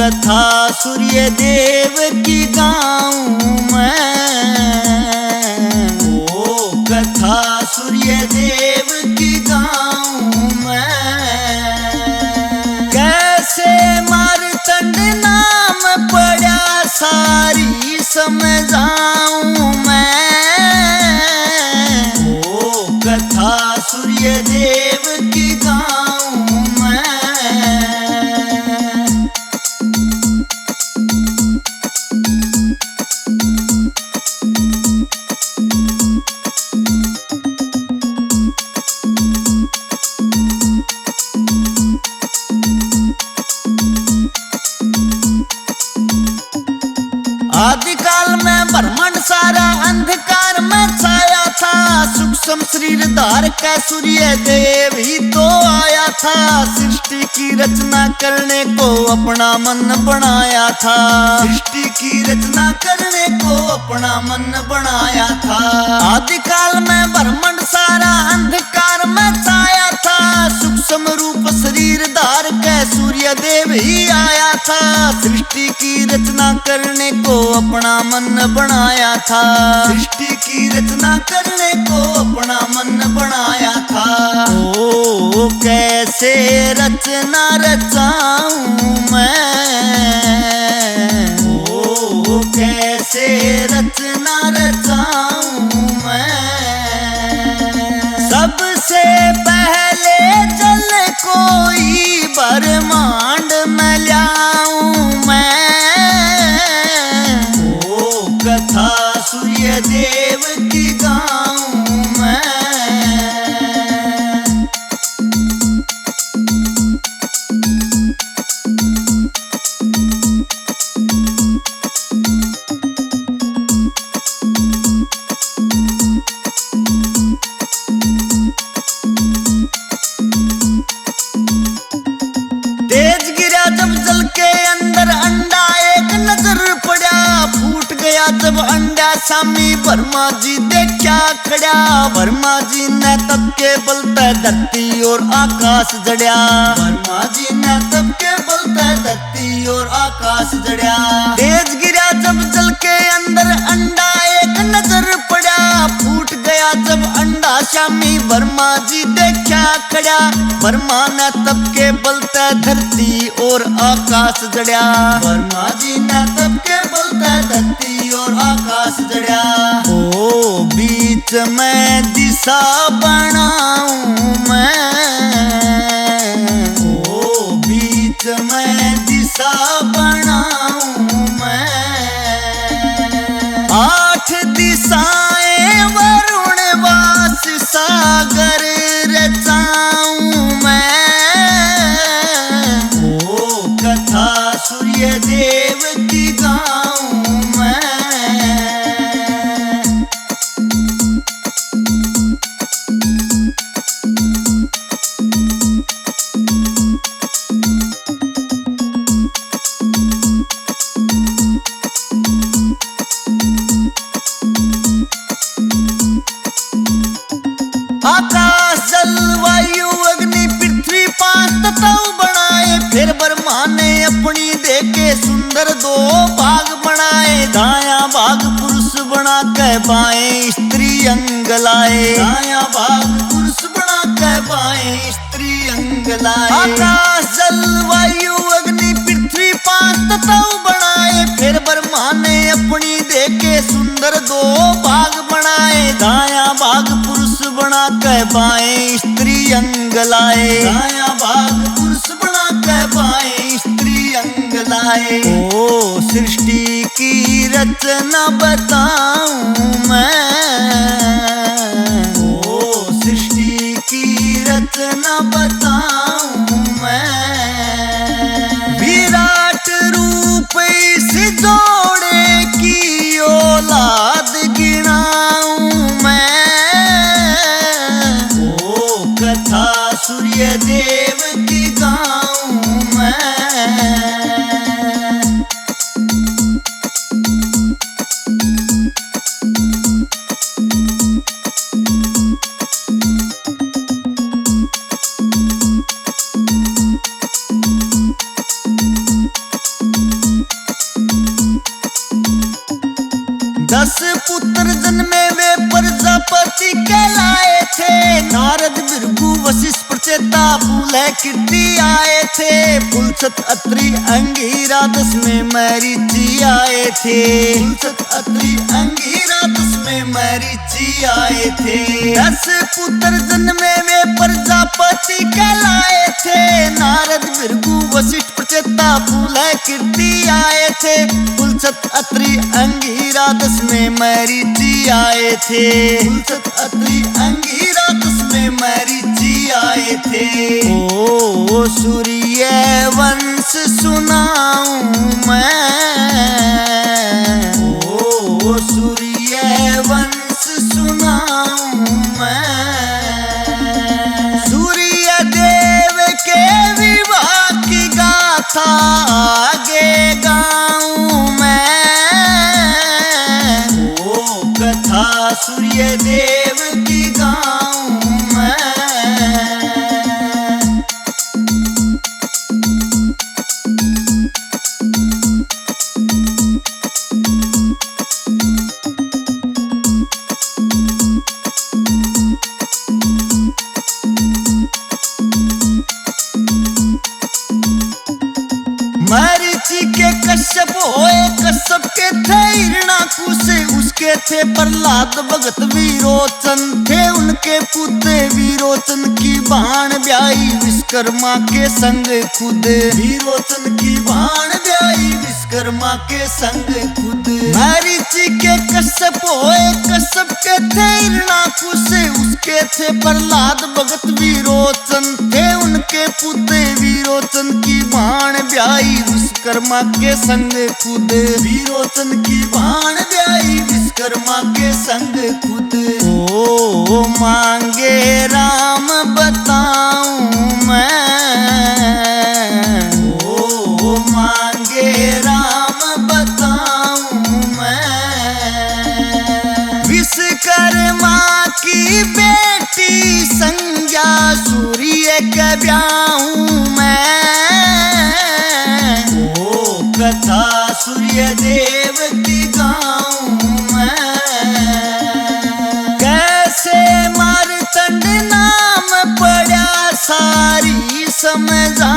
कथा सूर्य देव की गाऊं मैं, ओ कथा सूर्य देव की गाऊं मैं। कैसे मारतंड नाम पड़ा सारी समझाऊं मैं, ओ कथा सूर्य देव की गाऊं मैं। आदिकाल में ब्रह्मांड सारा अंधकार में छाया था, सूक्ष्म शरीर धार के सूर्य देव ही तो आया था। सृष्टि की रचना करने को अपना मन बनाया था, सृष्टि की रचना करने को अपना मन बनाया था। आदिकाल में ब्रह्मांड सारा अंधकार में छाया था, सूक्ष्म रूप शरीर धार के सूर्य देव ही आया था। सृष्टि की रचना करने को अपना मन बनाया था, सृष्टि की रचना करने को अपना मन बनाया था। ओ कैसे रचना रचाऊं मैं, ओ कैसे रचना रचाऊं मैं। सबसे पहले जल कोई ब्रह्मांड में लाऊं मैं, कथा सूर्य देव की गाऊं मैं। तेज गिरा जब जल के अंदर अंडा एक नजर पड़ा, फूट गया जब अंडा सामी ब्रह्मा जी देखा खड़ा। ब्रह्मा जी ने तब के बलते धरती और आकाश जड़या, ब्रह्मा जी ने तब के बलते धरती और आकाश जड़या। तेज गिरा जब जल के अंदर अंडा एक नजर पड़ा, फूट गया जब अंडा शामी ब्रह्मा जी देखा खड़ा। ब्रह्मा ने तब के बलते धरती और आकाश जड़या, ब्रह्मा जी ने तब के बलते धरती और आकाश जड़या। ओ बीच में दिशा बनाऊं मैं, ओ बीच में दिशा बनाऊं मैं। 8 दिशाएं वरुण वास सागर रचाऊं मैं, ओ कथा सूर्य देव की गाऊं मैं। आकाश जल वायु अग्नि पृथ्वी 5 तत्व बनाए, फिर ब्रह्मा ने अपनी देके सुंदर 2 भाग बनाए। दाया भाग पुरुष बना के बाएं स्त्री अंग लाए, दाया भाग पुरुष बना के बाएं स्त्री अंग लाए। आकाश जल वायु अग्नि पृथ्वी 5 तत्व बनाए, फिर ब्रह्मा ने अपनी देके सुंदर 2 भाग बनाए। दाया भाग पुरुष बना के बाएं स्त्री अंग लाए, दाया भाग पुरुष बना के बाएं स्त्री अंग लाए। ओ सृष्टि की रचना बताऊं मैं, ओ सृष्टि की रचना बताऊं मैं। विराट रूप इस जोड़े की औलाद गिनाऊं मैं, ओ कथा सूर्य देव की गाऊं मैं। 10 पुत्र जन्मे वे प्रजापति कहलाए थे। नारद भृगु वशिष्ठ प्रचेता फूले कीर्ति आए थे। पुलस्त अत्रि अंगिरा 10 में मरीचि आए थे। पुलस्त अत्रि अंगिरा 10 में मरीचि आए थे। 10 पुत्र जन्मे वे प्रजापति कहलाए थे। नारद भृगु वशिष्ठ प्रचेता फूले कीर्ति आए थे। पुलस्त अत्रि अंगिरा 10 में मरीचि आए थे। पुलस्त अत्रि अंगिरा 10 में मरीचि आए थे। ओ सूर्य वंश सुनाऊं मैं, ओ सूर्य वंश सुनाऊं मैं। सूर्य देव के विवाह की गाथा आगे गाऊं मैं। ओ कथा सूर्य देव की गाऊं मैं। मरीचि के कश्यप होए, कश्यप के थे हिरणाकुश, उसके थे प्रहलाद भगत विरोचन थे उनके पुत्र। विरोचन की बाण ब्याई विश्वकर्मा के संग खुद। विरोचन की बाण ब्याई विश्वकर्मा के संग खुद। मरीचि के कश्यप होए, कश्यप के थे हिरणाकुश, उसके थे प्रहलाद भगत विरोचन थे उनके पुत्र। विरोचन की बाण ब्याई विश्वकर्मा के संग खुद। विरोचन की बाण ब्याई विश्वकर्मा के संग खुद। ओ मांगे राम बताऊं मैं, ओ मांगे राम बताऊं मैं। विश्वकर्मा की बेटी संज्ञा सूर्य के ब्याहूं मैं। कथा सूर्य देव की गाऊं मैं। कैसे मारतंड नाम पड़ा सारी समझा